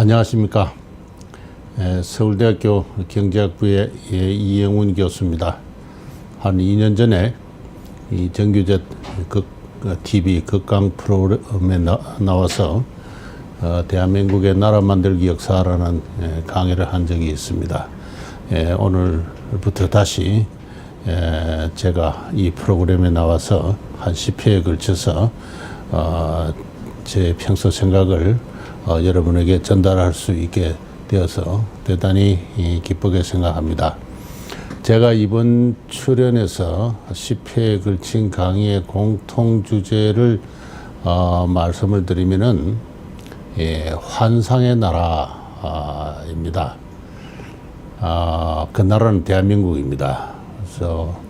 안녕하십니까. 서울대학교 경제학부의 이영훈 교수입니다. 한 2년 전에 이 정규제 TV 극강 프로그램에 나와서 대한민국의 나라 만들기 역사라는 강의를 한 적이 있습니다. 오늘부터 다시 제가 이 프로그램에 나와서 한 10회에 걸쳐서 제 평소 생각을 여러분에게 전달할 수 있게 되어서 대단히 기쁘게 생각합니다. 제가 이번 출연해서 10회에 걸친 강의의 공통 주제를 말씀을 드리면은 환상의 나라입니다. 그 나라는 대한민국입니다. 그래서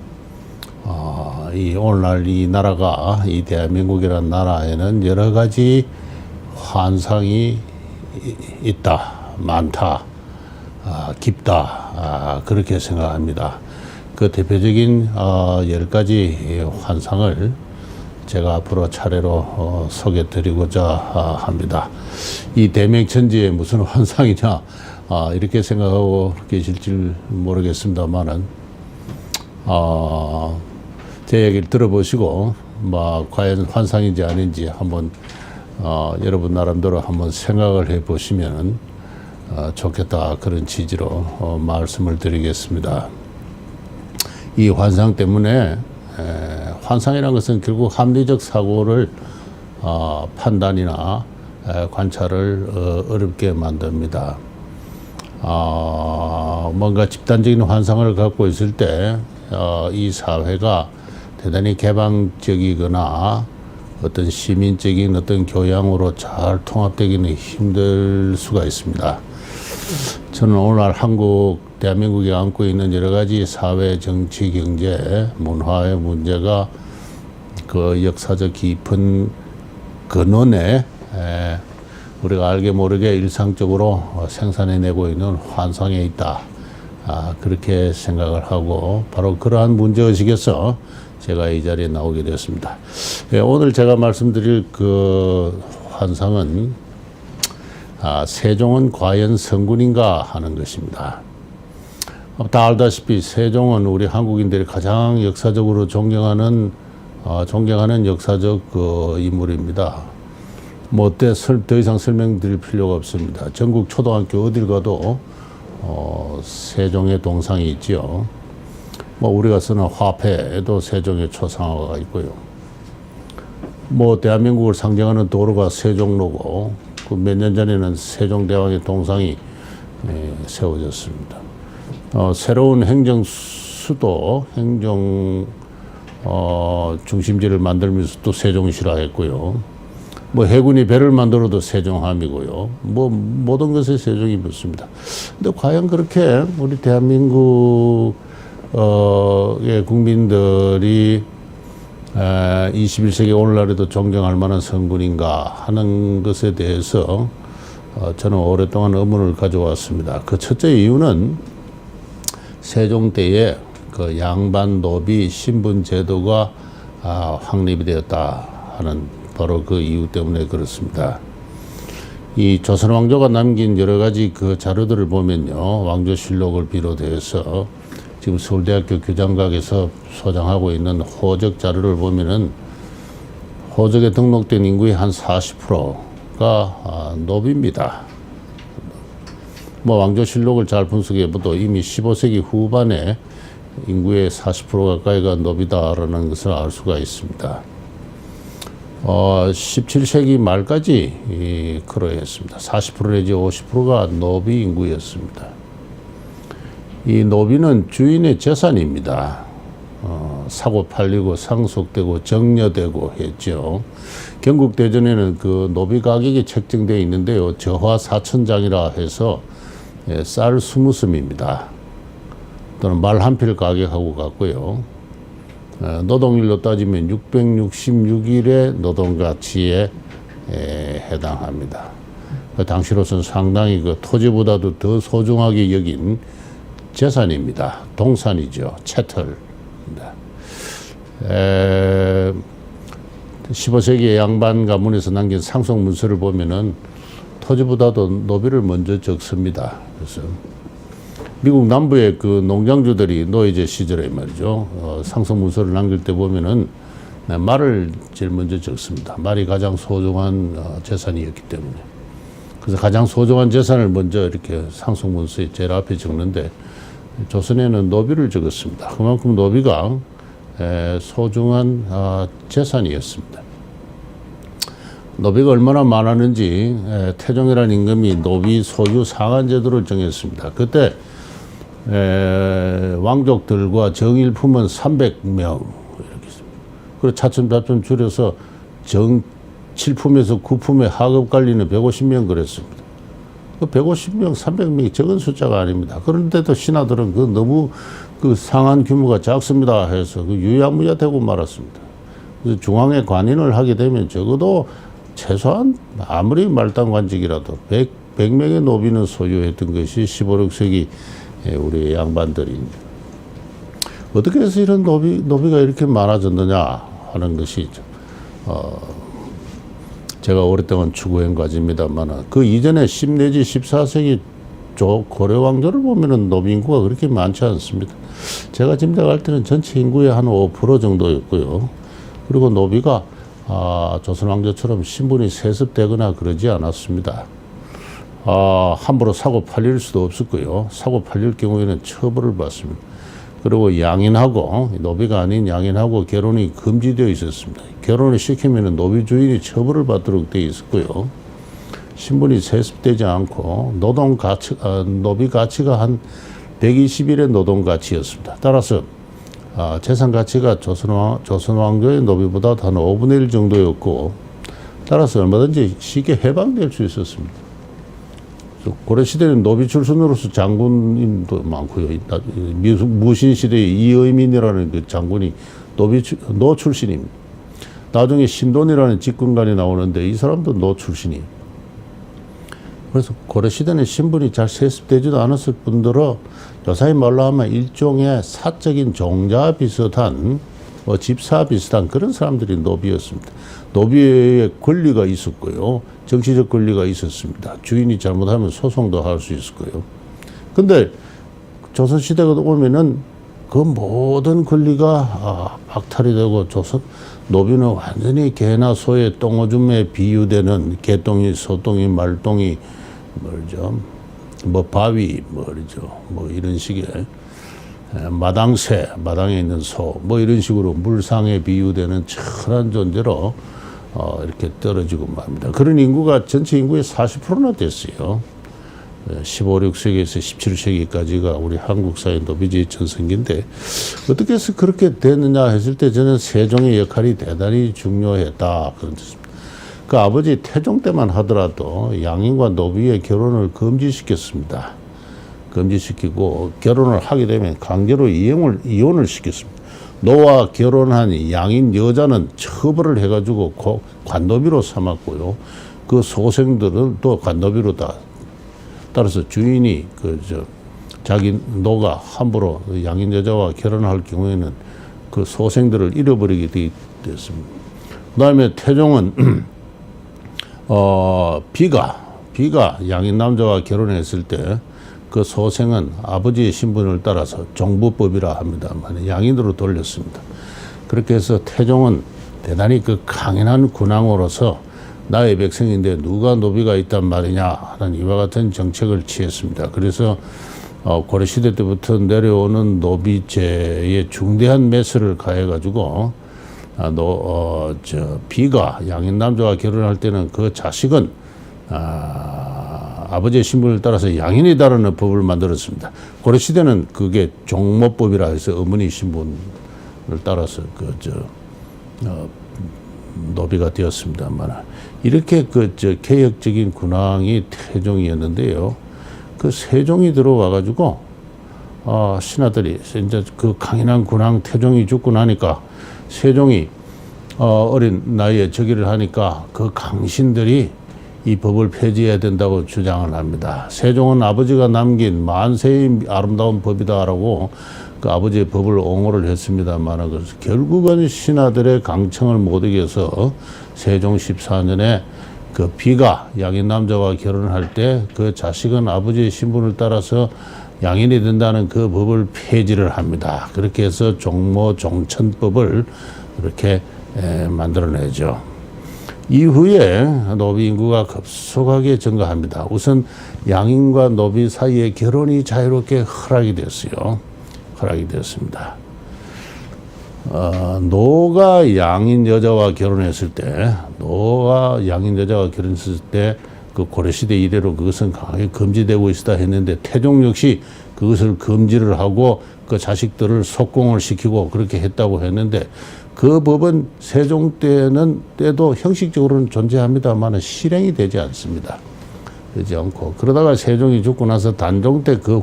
이 오늘날 이 나라가 이 대한민국이라는 나라에는 여러 가지 환상이 있다, 많다, 깊다, 그렇게 생각합니다. 그 대표적인 10가지 환상을 제가 앞으로 차례로 소개드리고자 합니다. 이 대명천지에 무슨 환상이냐 이렇게 생각하고 계실지 모르겠습니다만은 제 얘기를 들어보시고 과연 환상인지 아닌지 한번 여러분 나름대로 한번 생각을 해보시면 좋겠다, 그런 취지로 말씀을 드리겠습니다. 이 환상 때문에 환상이라는 것은 결국 합리적 사고를 판단이나 관찰을 어렵게 만듭니다. 뭔가 집단적인 환상을 갖고 있을 때 이 사회가 대단히 개방적이거나 어떤 시민적인 어떤 교양으로 잘 통합되기는 힘들 수가 있습니다. 저는 오늘날 대한민국이 안고 있는 여러 가지 사회, 정치, 경제, 문화의 문제가 그 역사적 깊은 근원에 우리가 알게 모르게 일상적으로 생산해내고 있는 환상에 있다. 그렇게 생각을 하고 바로 그러한 문제의식에서 제가 이 자리에 나오게 되었습니다. 오늘 제가 말씀드릴 그 환상은 세종은 과연 성군인가 하는 것입니다. 다 알다시피 세종은 우리 한국인들이 가장 역사적으로 존경하는 역사적 인물입니다. 더 이상 설명드릴 필요가 없습니다. 전국 초등학교 어딜 가도 세종의 동상이 있지요. 우리가 쓰는 화폐에도 세종의 초상화가 있고요. 대한민국을 상징하는 도로가 세종로고, 몇 년 전에는 세종대왕의 동상이 세워졌습니다. 새로운 행정 중심지를 만들면서 또 세종시라 했고요. 해군이 배를 만들어도 세종함이고요. 모든 것에 세종이 붙습니다. 근데 과연 그렇게 우리 대한민국 국민들이 21세기 오늘날에도 존경할 만한 성군인가 하는 것에 대해서 저는 오랫동안 의문을 가져왔습니다. 그 첫째 이유는 세종 때에 그 양반 노비 신분 제도가 확립이 되었다 하는 바로 그 이유 때문에 그렇습니다. 이 조선 왕조가 남긴 여러 가지 그 자료들을 보면요, 왕조실록을 비롯해서 지금 서울대학교 규장각에서 소장하고 있는 호적 자료를 보면은 호적에 등록된 인구의 한 40%가 노비입니다. 왕조실록을 잘 분석해봐도 이미 15세기 후반에 인구의 40% 가까이가 노비다라는 것을 알 수가 있습니다. 17세기 말까지 그러했습니다. 40% 내지 50%가 노비 인구였습니다. 이 노비는 주인의 재산입니다. 사고 팔리고 상속되고 정려되고 했죠. 경국대전에는 그 노비 가격이 책정되어 있는데요. 저화 4천장이라 해서 쌀 20스입니다. 또는 말 한 필 가격하고 같고요. 노동일로 따지면 666일의 노동가치에 해당합니다. 당시로서는 상당히 그 토지보다도 더 소중하게 여긴 재산입니다. 동산이죠. 채털입니다. 15세기의 양반 가문에서 남긴 상속 문서를 보면은 토지보다도 노비를 먼저 적습니다. 그래서 미국 남부의 그 농장주들이 노예제 시절에 말이죠. 상속 문서를 남길 때 보면은 말을 제일 먼저 적습니다. 말이 가장 소중한 재산이었기 때문에. 그래서 가장 소중한 재산을 먼저 이렇게 상속 문서에 제일 앞에 적는데 조선에는 노비를 적었습니다. 그만큼 노비가 소중한 재산이었습니다. 노비가 얼마나 많았는지 태종이라는 임금이 노비 소유 상한제도를 정했습니다. 그때 왕족들과 정일품은 300명 이렇게 있습니다. 그리고 차츰차츰 줄여서 정칠품에서 구품의 하급 관리는 150명 그랬습니다. 그 150명, 300명이 적은 숫자가 아닙니다. 그런데도 신하들은 그 너무 그 상한 규모가 작습니다 해서 그 유야무야 되고 말았습니다. 그래서 중앙에 관인을 하게 되면 적어도 최소한 아무리 말단관직이라도 100명의 노비는 소유했던 것이 15, 16세기 우리 양반들이 어떻게 해서 이런 노비가 이렇게 많아졌느냐 하는 것이 제가 오랫동안 추구한 과제입니다만 그 이전에 10 내지 14세기 고려 왕조를 보면은 노비 인구가 그렇게 많지 않습니다. 제가 짐작할 때는 전체 인구의 한 5% 정도였고요. 그리고 노비가 조선 왕조처럼 신분이 세습되거나 그러지 않았습니다. 함부로 사고 팔릴 수도 없었고요. 사고 팔릴 경우에는 처벌을 받습니다. 그리고 양인하고 노비가 아닌 양인하고 결혼이 금지되어 있었습니다. 결혼을 시키면 노비 주인이 처벌을 받도록 되어 있었고요. 신분이 세습되지 않고 노동 가치, 노비 가치가 한 120일의 노동 가치였습니다. 따라서 재산 가치가 조선 왕조의 노비보다 한 5분의 1 정도였고, 따라서 얼마든지 쉽게 해방될 수 있었습니다. 고려 시대는 노비 출신으로서 장군도 많고요. 무신 시대의 이의민이라는 그 장군이 노 출신입니다. 나중에 신돈이라는 직군관이 나오는데 이 사람도 노 출신이에요. 그래서 고려 시대는 신분이 잘 세습되지도 않았을 뿐더러 요사이 말로 하면 일종의 사적인 종자 비슷한 집사 비슷한 그런 사람들이 노비였습니다. 노비의 권리가 있었고요. 정치적 권리가 있었습니다. 주인이 잘못하면 소송도 할 수 있었고요. 근데 조선시대가 오면은 그 모든 권리가 박탈이 되고 노비는 완전히 개나 소의 똥오줌에 비유되는 개똥이, 소똥이, 말똥이, 바위, 이런 식의 마당새, 마당에 있는 소, 이런 식으로 물상에 비유되는 천한 존재로 이렇게 떨어지고 맙니다. 그런 인구가 전체 인구의 40%나 됐어요. 15, 16세기에서 17세기까지가 우리 한국 사회 노비주의 전성기인데 어떻게 해서 그렇게 됐느냐 했을 때 저는 세종의 역할이 대단히 중요했다 그런 뜻입니다. 그 아버지 태종 때만 하더라도 양인과 노비의 결혼을 금지시켰습니다. 금지시키고 결혼을 하게 되면 강제로 이혼을 시켰습니다. 노와 결혼한 양인 여자는 처벌을 해가지고 관노비로 삼았고요. 그 소생들은 또 관노비로 다. 따라서 주인이 자기 노가 함부로 양인 여자와 결혼할 경우에는 그 소생들을 잃어버리게 됐습니다. 그다음에 태종은 비가 양인 남자와 결혼했을 때 그 소생은 아버지의 신분을 따라서 종부법이라 합니다만 양인으로 돌렸습니다. 그렇게 해서 태종은 대단히 그 강인한 군왕으로서 나의 백성인데 누가 노비가 있단 말이냐 하는 이와 같은 정책을 취했습니다. 그래서 고려시대 때부터 내려오는 노비제에 중대한 매설을 가해가지고 비가 양인 남자와 결혼할 때는 그 자식은 아버지의 신분을 따라서 양인이다라는 법을 만들었습니다. 고려시대는 그게 종모법이라 해서 어머니 신분을 따라서 노비가 되었습니다만 이렇게 개혁적인 군왕이 태종이었는데요. 그 세종이 들어와가지고 신하들이 이제 그 강인한 군왕 태종이 죽고 나니까 세종이 어린 나이에 즉위를 하니까 그 강신들이 이 법을 폐지해야 된다고 주장을 합니다. 세종은 아버지가 남긴 만세의 아름다운 법이다라고 그 아버지의 법을 옹호를 했습니다만 결국은 신하들의 강청을 못 이겨서 세종 14년에 그 비가 양인 남자와 결혼할 때 그 자식은 아버지의 신분을 따라서 양인이 된다는 그 법을 폐지를 합니다. 그렇게 해서 종모종천법을 이렇게 만들어내죠. 이후에 노비 인구가 급속하게 증가합니다. 우선 양인과 노비 사이에 결혼이 자유롭게 허락이 됐어요. 허락이 됐습니다. 노가 양인 여자와 결혼했을 때, 그 고려시대 이래로 그것은 강하게 금지되고 있다 했는데, 태종 역시 그것을 금지를 하고 그 자식들을 속공을 시키고 그렇게 했다고 했는데, 그 법은 세종 때도 형식적으로는 존재합니다만 실행이 되지 않습니다. 되지 않고, 그러다가 세종이 죽고 나서 단종 때 그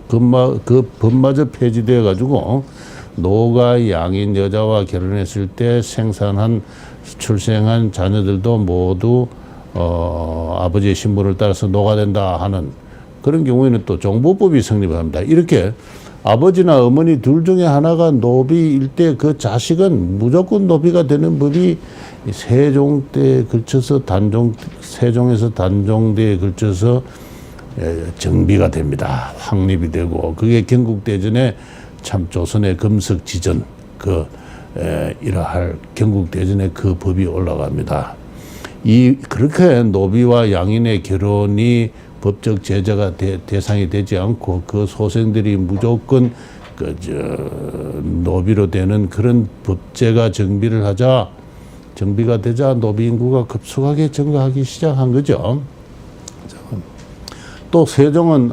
법마저 폐지되어 가지고 노가 양인 여자와 결혼했을 때 출생한 자녀들도 모두 아버지의 신분을 따라서 노가 된다 하는 그런 경우에는 또 종보법이 성립합니다. 이렇게 아버지나 어머니 둘 중에 하나가 노비일 때 그 자식은 무조건 노비가 되는 법이 세종 때에 걸쳐서 세종에서 단종대에 걸쳐서 정비가 됩니다. 확립이 되고, 그게 경국대전에 참 조선의 금석지전 이러할 경국대전에 그 법이 올라갑니다. 그렇게 노비와 양인의 결혼이 법적 제재가 대상이 되지 않고 그 소생들이 무조건 노비로 되는 그런 법제가 정비가 되자 노비 인구가 급속하게 증가하기 시작한 거죠. 또 세종은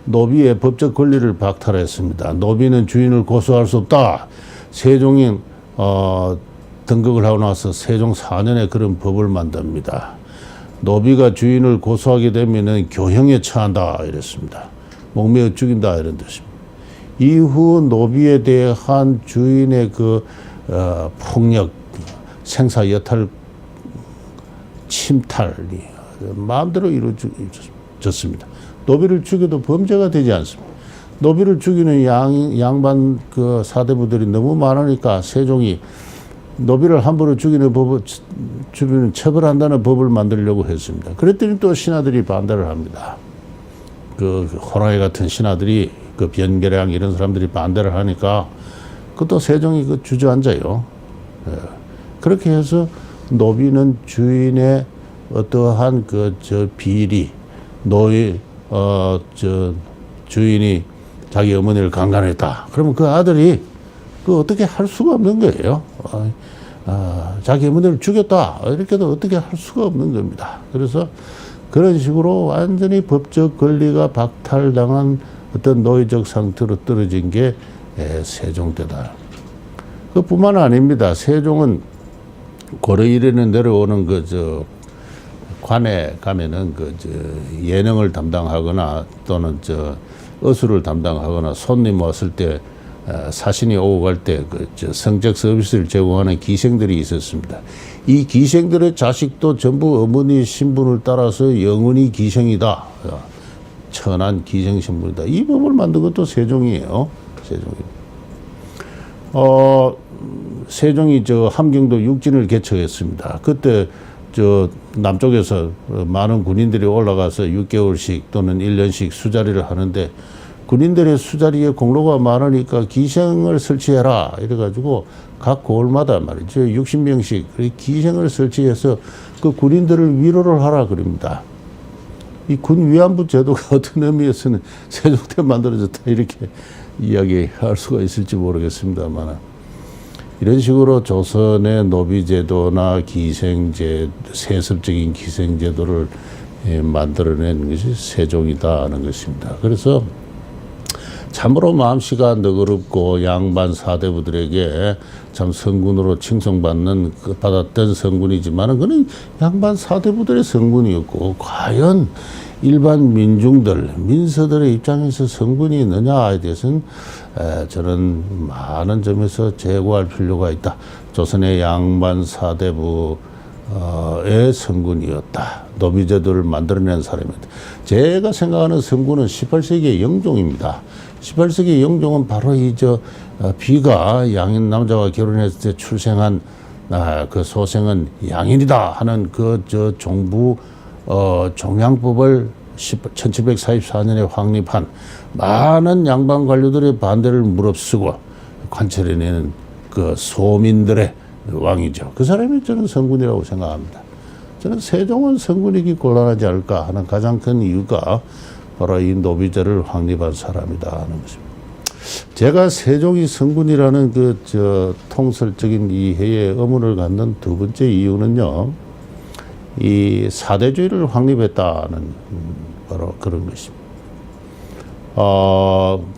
노비의 법적 권리를 박탈했습니다. 노비는 주인을 고소할 수 없다. 세종이 등극을 하고 나서 세종 4년에 그런 법을 만듭니다. 노비가 주인을 고소하게 되면은 교형에 처한다 이랬습니다. 목매어 죽인다 이런 뜻입니다. 이후 노비에 대한 주인의 폭력, 생사 여탈, 침탈이 마음대로 이루어졌습니다. 노비를 죽여도 범죄가 되지 않습니다. 노비를 죽이는 양반 사대부들이 너무 많으니까 세종이 노비를 함부로 죽이는 처벌한다는 법을 만들려고 했습니다. 그랬더니 또 신하들이 반대를 합니다. 호랑이 같은 신하들이 변계량 이런 사람들이 반대를 하니까 그것도 세종이 주저앉아요. 그렇게 해서 노비는 주인의 어떠한 비리, 주인이 자기 어머니를 강간했다. 그러면 그 아들이 어떻게 할 수가 없는 거예요. 자기 어머니를 죽였다. 이렇게도 어떻게 할 수가 없는 겁니다. 그래서 그런 식으로 완전히 법적 권리가 박탈당한 어떤 노예적 상태로 떨어진 게 세종 때다. 그뿐만 아닙니다. 세종은 고려 이래에 내려오는 관에 가면은 예능을 담당하거나 또는 어수를 담당하거나 손님 왔을 때 사신이 오고 갈 때 성적 서비스를 제공하는 기생들이 있었습니다. 이 기생들의 자식도 전부 어머니 신분을 따라서 영원히 기생이다. 천한 기생 신분이다. 이 법을 만든 것도 세종이에요. 세종이 함경도 육진을 개척했습니다. 그때 남쪽에서 많은 군인들이 올라가서 6개월씩 또는 1년씩 수자리를 하는데 군인들의 수자리에 공로가 많으니까 기생을 설치해라 이래가지고 각 고을마다 말이죠 60명씩 기생을 설치해서 그 군인들을 위로를 하라 그럽니다. 이 군 위안부 제도가 어떤 의미에서는 세종 때 만들어졌다 이렇게 이야기할 수가 있을지 모르겠습니다만 이런 식으로 조선의 노비제도나 세습적인 기생제도를 만들어낸 것이 세종이다 하는 것입니다. 그래서 참으로 마음씨가 너그럽고 양반 사대부들에게 참 성군으로 받았던 성군이지만 그는 양반 사대부들의 성군이었고 과연 일반 민서들의 입장에서 성군이 있느냐에 대해서는 저는 많은 점에서 재고할 필요가 있다. 조선의 양반 사대부의 성군이었다. 노비제도를 만들어낸 사람이었다. 제가 생각하는 성군은 18세기의 영종입니다. 18세기 영종은 바로 비가 양인 남자와 결혼했을 때 출생한 그 소생은 양인이다 하는 종부 종양법을 1744년에 확립한 많은 양반 관료들의 반대를 무릅쓰고 관철해내는 그 소민들의 왕이죠. 그 사람이 저는 성군이라고 생각합니다. 저는 세종은 성군이기 곤란하지 않을까 하는 가장 큰 이유가 바로 이 노비제를 확립한 사람이다 하는 것입니다. 제가 세종이 성군이라는 통설적인 이해에 의문을 갖는 두 번째 이유는요, 이 사대주의를 확립했다는 바로 그런 것입니다.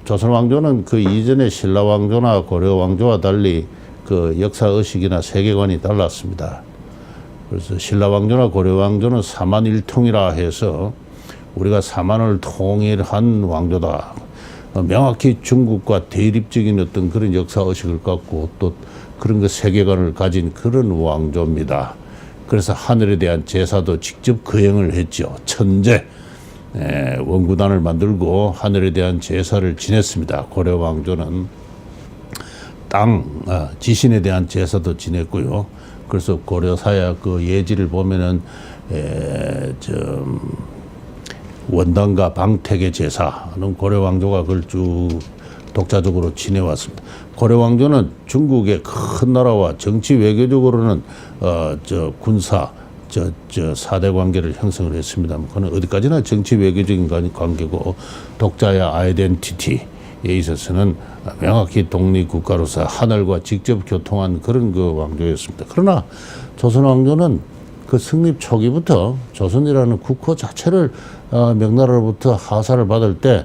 조선 왕조는 그 이전의 신라 왕조나 고려 왕조와 달리 그 역사 의식이나 세계관이 달랐습니다. 그래서 신라 왕조나 고려 왕조는 사만일통이라 해서 우리가 사만을 통일한 왕조다. 명확히 중국과 대립적인 어떤 그런 역사 의식을 갖고 또 그런 그 세계관을 가진 그런 왕조입니다. 그래서 하늘에 대한 제사도 직접 거행을 했죠. 천재 원구단을 만들고 하늘에 대한 제사를 지냈습니다. 고려 왕조는 지신에 대한 제사도 지냈고요. 그래서 고려사야 그 예지를 보면은 원단과 방택의 제사는 고려 왕조가 그걸 쭉 독자적으로 지내왔습니다. 고려 왕조는 중국의 큰 나라와 정치 외교적으로는 군사 사대 관계를 형성을 했습니다. 그건 어디까지나 정치 외교적인 관계고 독자의 아이덴티티에 있어서는 명확히 독립국가로서 하늘과 직접 교통한 그런 그 왕조였습니다. 그러나 조선 왕조는 그 성립 초기부터 조선이라는 국호 자체를 명나라로부터 하사를 받을 때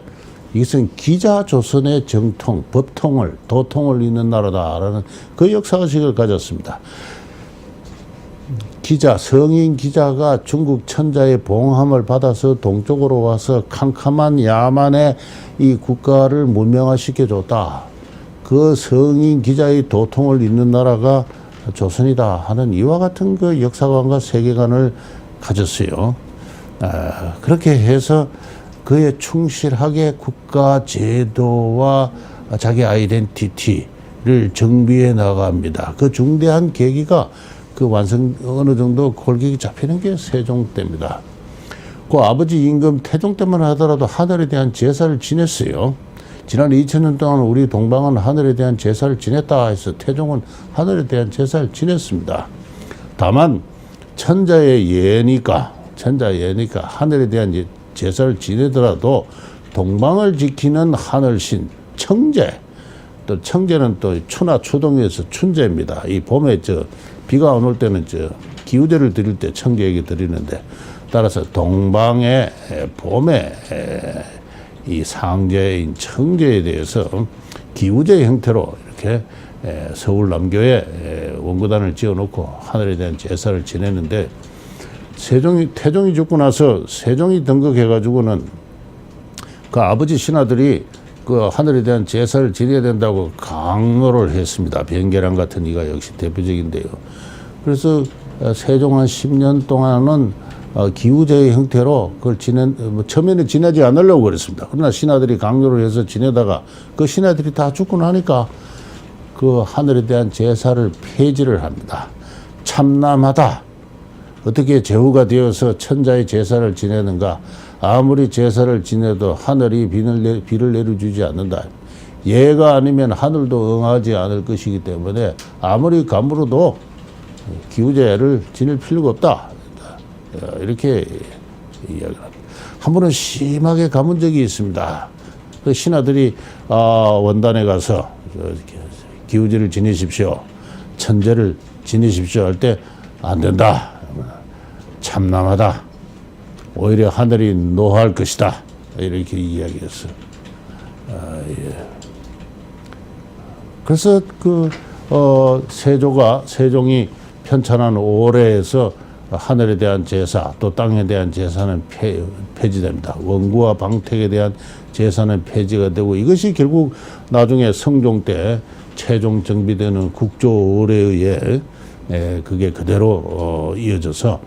이것은 기자 조선의 정통, 법통을, 도통을 잇는 나라다라는 그 역사의식을 가졌습니다. 성인 기자가 중국 천자의 봉함을 받아서 동쪽으로 와서 캄캄한 야만의 이 국가를 문명화시켜줬다. 그 성인 기자의 도통을 잇는 나라가 조선이다 하는 이와 같은 그 역사관과 세계관을 가졌어요. 그렇게 해서 그에 충실하게 국가 제도와 자기 아이덴티티를 정비해 나갑니다. 그 중대한 계기가 그 어느 정도 골격이 잡히는 게 세종 때입니다. 그 아버지 임금 태종 때만 하더라도 하늘에 대한 제사를 지냈어요. 지난 2000년 동안 우리 동방은 하늘에 대한 제사를 지냈다 해서 태종은 하늘에 대한 제사를 지냈습니다. 다만 천자의 예니까 하늘에 대한 제사를 지내더라도 동방을 지키는 하늘신 청제, 또 청제는 또 추나 추동에서 춘제입니다. 이 봄에 비가 안 올 때는 기우제를 드릴 때 청제에게 드리는데, 따라서 동방의 봄에 이 상제인 청제에 대해서 기우제 형태로 이렇게 서울 남교에 원구단을 지어놓고 하늘에 대한 제사를 지내는데, 태종이 죽고 나서 세종이 등극해가지고는 그 아버지 신하들이 그 하늘에 대한 제사를 지내야 된다고 강요를 했습니다. 변계랑 같은 이가 역시 대표적인데요. 그래서 세종 한 10년 동안은 기우제의 형태로 그걸 처음에는 지내지 않으려고 그랬습니다. 그러나 신하들이 강요를 해서 지내다가 그 신하들이 다 죽고 나니까 그 하늘에 대한 제사를 폐지를 합니다. 참남하다. 어떻게 제후가 되어서 천자의 제사를 지내는가? 아무리 제사를 지내도 하늘이 비를 내려주지 않는다. 예가 아니면 하늘도 응하지 않을 것이기 때문에 아무리 가물어도 기우제를 지낼 필요가 없다. 이렇게 이야기를 합니다. 한 번은 심하게 가문 적이 있습니다. 그 신하들이 원단에 가서 기우제를 지내십시오, 천제를 지내십시오 할 때 안 된다. 참남하다. 오히려 하늘이 노할 것이다. 이렇게 이야기했어요. 그래서 세종이 편찬한 오래에서 하늘에 대한 제사, 또 땅에 대한 제사는 폐지됩니다. 원구와 방택에 대한 제사는 폐지가 되고, 이것이 결국 나중에 성종 때 최종 정비되는 국조 의례에 의해 그게 그대로 이어져서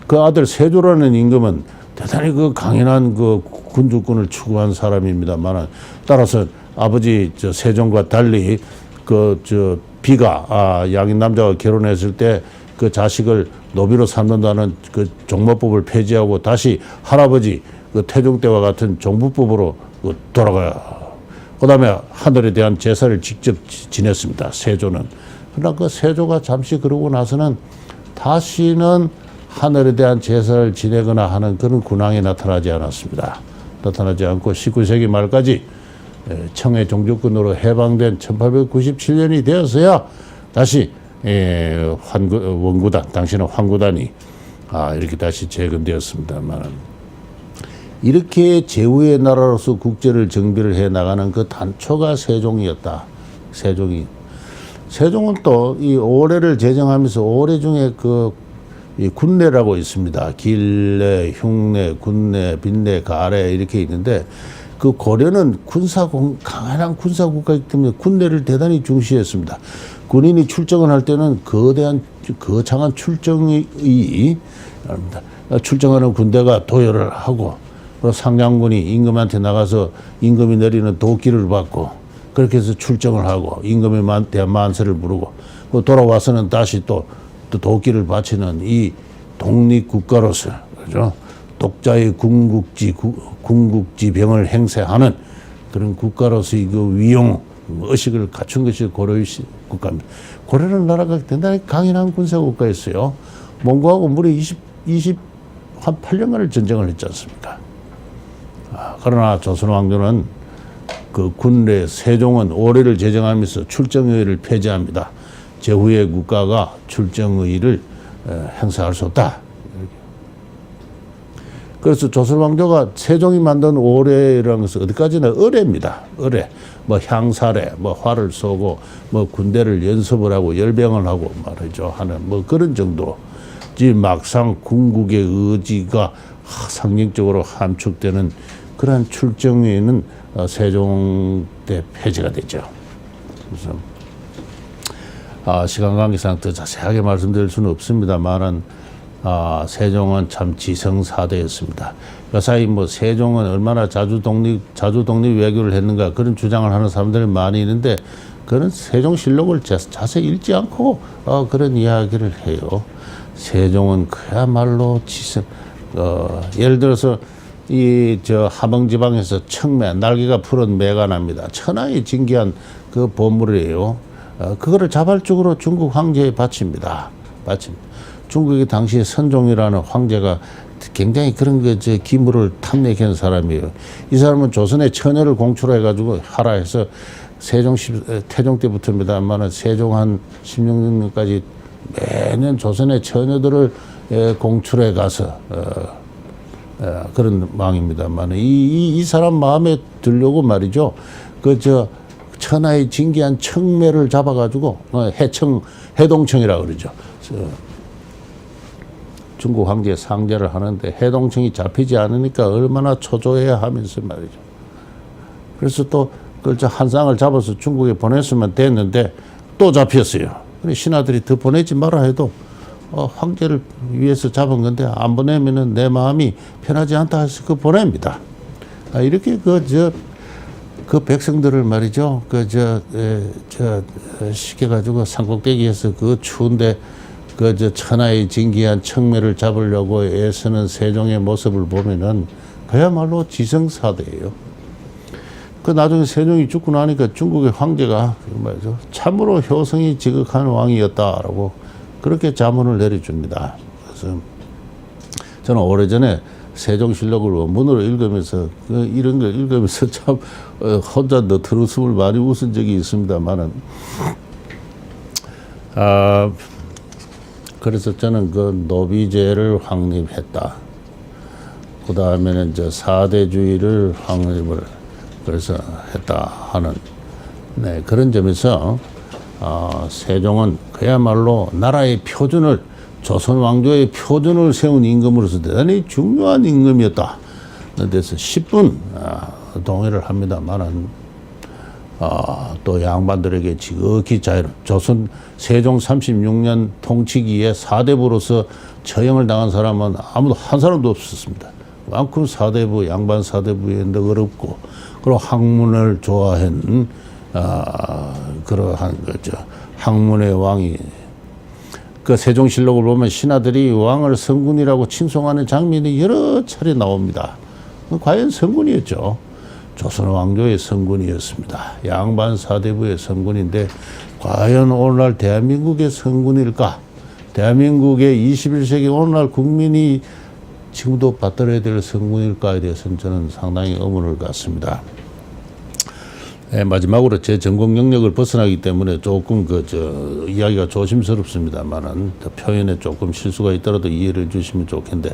그 아들 세조라는 임금은 대단히 그 강인한 그 군주권을 추구한 사람입니다만, 따라서 아버지 세종과 달리 비가 양인 남자가 결혼했을 때 그 자식을 노비로 삼는다는 그 종모법을 폐지하고 다시 할아버지 그 태종 때와 같은 종부법으로 돌아가요. 그다음에 하늘에 대한 제사를 직접 지냈습니다. 세조는. 그러나 그 세조가 잠시 그러고 나서는 다시는 하늘에 대한 제사를 지내거나 하는 그런 군왕이 나타나지 않았습니다. 나타나지 않고 19세기 말까지 청해 종주권으로 해방된 1897년이 되어서야 다시 원구단, 당시는 황구단이 이렇게 다시 재건되었습니다만, 이렇게 제후의 나라로서 국제를 정비를 해 나가는 그 단초가 세종이었다. 세종은 또 이 올해를 제정하면서 올해 중에 이 군례라고 있습니다. 길례, 흉례, 군례, 빈례, 가례 이렇게 있는데, 그 고려는 강한 군사국가이기 때문에 군례를 대단히 중시했습니다. 군인이 출정을 할 때는 거창한 출정하는 군대가 도열을 하고, 상장군이 임금한테 나가서 임금이 내리는 도끼를 받고, 그렇게 해서 출정을 하고 임금에 대한 만세를 부르고, 돌아와서는 다시 또 도끼를 바치는 이 독립국가로서, 그죠? 독자의 군국지병을 행세하는 그런 국가로서 그 위용 의식을 갖춘 것이 고려의 국가입니다. 고려는 나라가 대단히 강인한 군사국가였어요. 몽고하고 무려 28년간을 전쟁을 했지 않습니까? 그러나 조선 왕조는 그 군례 세종은 올해를 제정하면서 출정의를 폐지합니다. 제후의 국가가 출정의를 행사할 수 없다. 그래서 조선 왕조가 세종이 만든 올해라는 것은 어디까지나 의례입니다. 의례, 향사례, 활을 쏘고, 군대를 연습을 하고 열병을 하고 말이죠 하는 그런 정도지, 막상 군국의 의지가 상징적으로 함축되는 그러한 출정회는 세종 때 폐지가 됐죠. 그래서 시간 관계상 더 자세하게 말씀드릴 수는 없습니다만은 세종은 참 지성사대였습니다. 여사이 세종은 얼마나 자주 독립 외교를 했는가 그런 주장을 하는 사람들이 많이 있는데, 그런 세종실록을 자세히 읽지 않고 그런 이야기를 해요. 세종은 그야말로 예를 들어서 하방지방에서 청매, 날개가 푸른 매가 납니다. 천하의 진귀한 그 보물이에요. 그거를 자발적으로 중국 황제에 바칩니다. 중국이 당시에 선종이라는 황제가 굉장히 그런 기물을 탐내게 한 사람이에요. 이 사람은 조선의 처녀를 공출해가지고 하라 해서 태종 때부터입니다만은 세종 한 16년까지 매년 조선의 처녀들을 공출해 가서 그런 왕입니다만, 이 사람 마음에 들려고 말이죠. 천하의 진귀한 청매를 잡아가지고 해동청이라고 그러죠. 중국 황제에 상제를 하는데 해동청이 잡히지 않으니까 얼마나 초조해야 하면서 말이죠. 그래서 또 한 쌍을 잡아서 중국에 보냈으면 됐는데 또 잡혔어요. 신하들이 더 보내지 마라 해도 황제를 위해서 잡은 건데 안 보내면은 내 마음이 편하지 않다 해서 보냅니다. 이렇게 그 백성들을 말이죠. 시켜가지고 산꼭대기에서 그 추운데 천하의 진귀한 청매를 잡으려고 애쓰는 세종의 모습을 보면은 그야말로 지성사대예요. 나중에 세종이 죽고 나니까 중국의 황제가 말이죠, 참으로 효성이 지극한 왕이었다라고 그렇게 자문을 내려줍니다. 그래서 저는 오래전에 세종실록을 원문으로 읽으면서 이런 걸 읽으면서 참 혼자 너트러움을 많이 웃은 적이 있습니다만은, 그래서 저는 노비제를 확립했다. 그 다음에는 사대주의를 확립을 그래서 했다 하는 그런 점에서 세종은 그야말로 나라의 표준을, 조선 왕조의 표준을 세운 임금으로서 대단히 중요한 임금이었다. 그래서 10분 동의를 합니다만은 또 양반들에게 지극히 조선 세종 36년 통치기에 사대부로서 처형을 당한 사람은 아무도 한 사람도 없었습니다. 그만큼 양반 사대부에 너그럽고 그리고 학문을 좋아한 그러한 거죠. 학문의 왕이 그 세종실록을 보면 신하들이 왕을 성군이라고 칭송하는 장면이 여러 차례 나옵니다. 과연 성군이었죠. 조선 왕조의 성군이었습니다. 양반 사대부의 성군인데 과연 오늘날 대한민국의 성군일까? 대한민국의 21세기 오늘날 국민이 지금도 받들어야 될 성군일까에 대해서는 저는 상당히 의문을 갖습니다. 마지막으로 제 전공 영역을 벗어나기 때문에 조금 이야기가 조심스럽습니다만은 표현에 조금 실수가 있더라도 이해를 주시면 좋겠는데,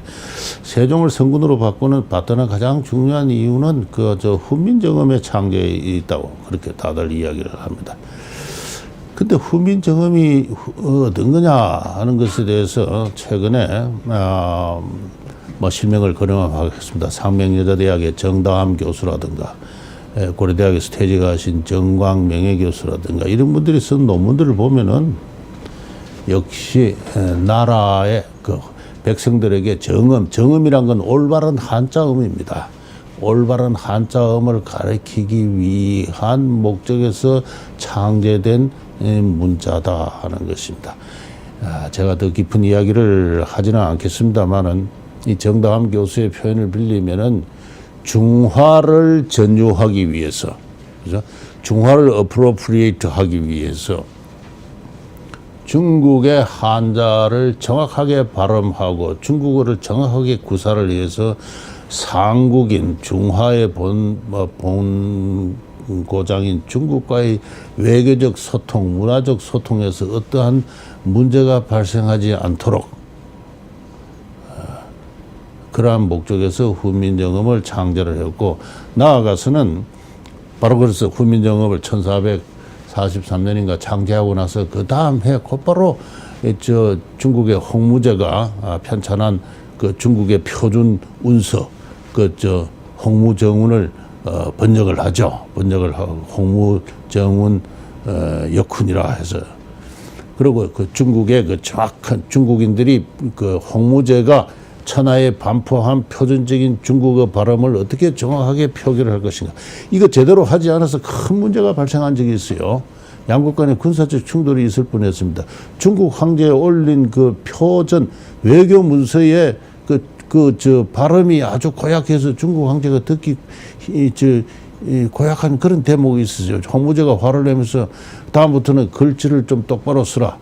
세종을 성군으로 받드는 가장 중요한 이유는 훈민정음의 창제에 있다고 그렇게 다들 이야기를 합니다. 근데 훈민정음이 어떤 거냐 하는 것에 대해서 최근에 실명을 거론하겠습니다. 상명여자대학의 정다함 교수라든가 고려대학에서 퇴직하신 정광 명예교수라든가 이런 분들이 쓴 논문들을 보면은 역시 나라의 백성들에게 정음이란 건 올바른 한자음입니다. 올바른 한자음을 가르치기 위한 목적에서 창제된 문자다 하는 것입니다. 제가 더 깊은 이야기를 하지는 않겠습니다만은 이 정다함 교수의 표현을 빌리면은 중화를 전유하기 위해서, 그죠? 중화를 어프로프리에이트 하기 위해서 중국의 한자를 정확하게 발음하고 중국어를 정확하게 구사를 해서 상국인 중화의 본 고장인 중국과의 외교적 소통, 문화적 소통에서 어떠한 문제가 발생하지 않도록 그러한 목적에서 훈민정음을 창제를 했고, 나아가서는 바로 그래서 훈민정음을 1443년인가 창제하고 나서 그 다음 해 곧바로 중국의 홍무제가 편찬한 중국의 표준 운서 홍무정운을 번역을 하죠. 번역을 하고 홍무정운 역훈이라 해서, 그리고 중국의 정확한 중국인들이 홍무제가 천하에 반포한 표준적인 중국어 발음을 어떻게 정확하게 표기를 할 것인가. 이거 제대로 하지 않아서 큰 문제가 발생한 적이 있어요. 양국 간의 군사적 충돌이 있을 뻔했습니다. 중국 황제에 올린 표전 외교 문서에 발음이 아주 고약해서 중국 황제가 듣기 고약한 그런 대목이 있었어요. 홍무제가 화를 내면서 다음부터는 글씨를 좀 똑바로 쓰라,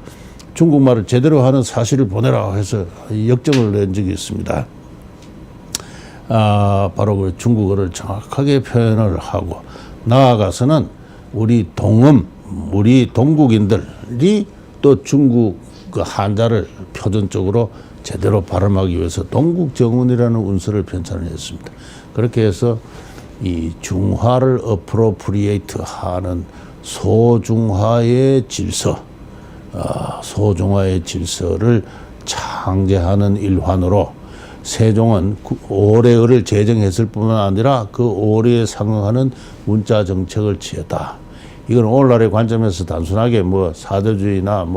중국말을 제대로 하는 사실을 보내라 해서 역정을 낸 적이 있습니다. 바로 중국어를 정확하게 표현을 하고, 나아가서는 우리 동국인들이 또 중국 한자를 표준적으로 제대로 발음하기 위해서 동국정운이라는 운서를 편찬을 했습니다. 그렇게 해서 이 중화를 어프로프리에이트 하는 소중화의 질서를 창제하는 일환으로 세종은 오래어를 제정했을 뿐만 아니라 그 오래에 상응하는 문자 정책을 취했다. 이건 오늘날의 관점에서 단순하게 사대주의나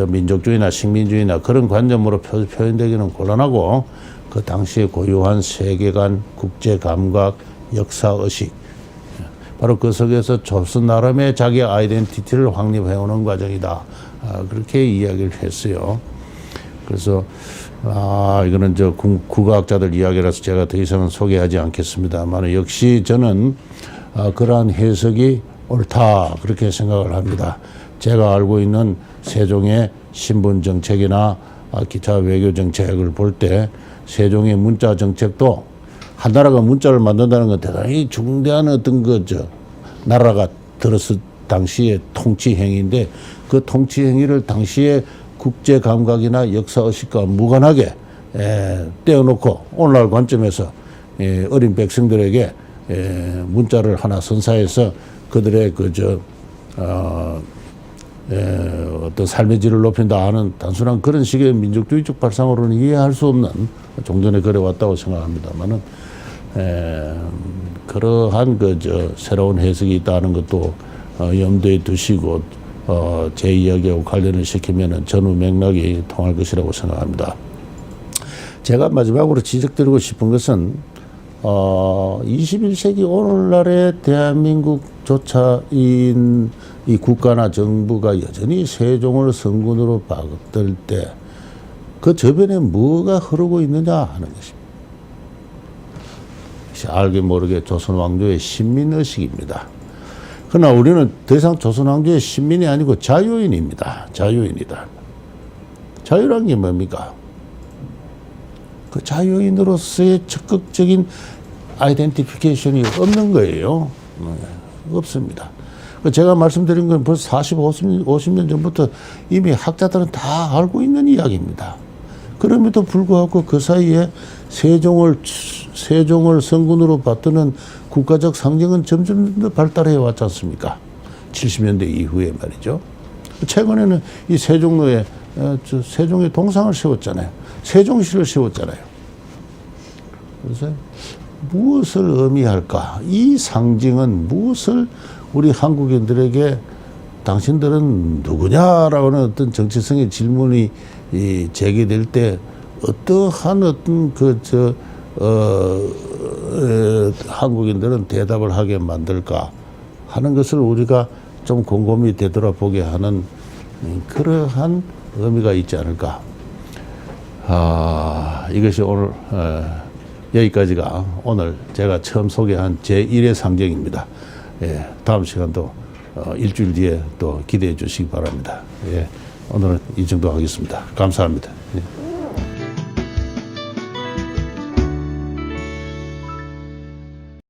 민족주의나 식민주의나 그런 관점으로 표현되기는 곤란하고, 그 당시에 고유한 세계관, 국제 감각, 역사 의식, 바로 그 속에서 조선 나름의 자기 아이덴티티를 확립해오는 과정이다. 그렇게 이야기를 했어요. 그래서 이거는 국어학자들 이야기라서 제가 더 이상은 소개하지 않겠습니다만, 역시 저는 그러한 해석이 옳다 그렇게 생각을 합니다. 제가 알고 있는 세종의 신분 정책이나 기타 외교 정책을 볼 때 세종의 문자 정책도, 한 나라가 문자를 만든다는 건 대단히 중대한 어떤 나라가 들었을 당시의 통치 행위인데, 그 통치 행위를 당시의 국제 감각이나 역사 의식과 무관하게 떼어놓고 오늘날 관점에서 어린 백성들에게 문자를 하나 선사해서 그들의 어떤 삶의 질을 높인다 하는 단순한 그런 식의 민족주의적 발상으로는 이해할 수 없는, 종전에 그래왔다고 생각합니다만은, 그러한 새로운 해석이 있다는 것도 염두에 두시고 제 이야기하고 관련을 시키면은 전후 맥락이 통할 것이라고 생각합니다. 제가 마지막으로 지적드리고 싶은 것은 21세기 오늘날의 대한민국조차 이 국가나 정부가 여전히 세종을 성군으로 받들 때 그 저변에 뭐가 흐르고 있느냐 하는 것입니다. 알게 모르게 조선왕조의 신민의식입니다. 그러나 우리는 더 이상 조선왕조의 신민이 아니고 자유인입니다. 자유인이다. 자유란 게 뭡니까? 그 자유인으로서의 적극적인 아이덴티피케이션이 없는 거예요. 없습니다. 제가 말씀드린 건 벌써 40, 50년 전부터 이미 학자들은 다 알고 있는 이야기입니다. 그럼에도 불구하고 그 사이에 세종을 성군으로 받드는 국가적 상징은 점점 더 발달해 왔지 않습니까? 70년대 이후에 말이죠. 최근에는 이 세종로에 세종의 동상을 세웠잖아요. 세종시를 세웠잖아요. 그래서 무엇을 의미할까? 이 상징은 무엇을 우리 한국인들에게 당신들은 누구냐라는 어떤 정체성의 질문이 제기될 때 어떠한 어떤 한국인들은 대답을 하게 만들까 하는 것을 우리가 좀 곰곰이 되돌아보게 하는 그러한 의미가 있지 않을까. 이것이 오늘 여기까지가 오늘 제가 처음 소개한 제1의 상징입니다. 예, 다음 시간도 일주일 뒤에 또 기대해 주시기 바랍니다. 예, 오늘은 이 정도 하겠습니다. 감사합니다.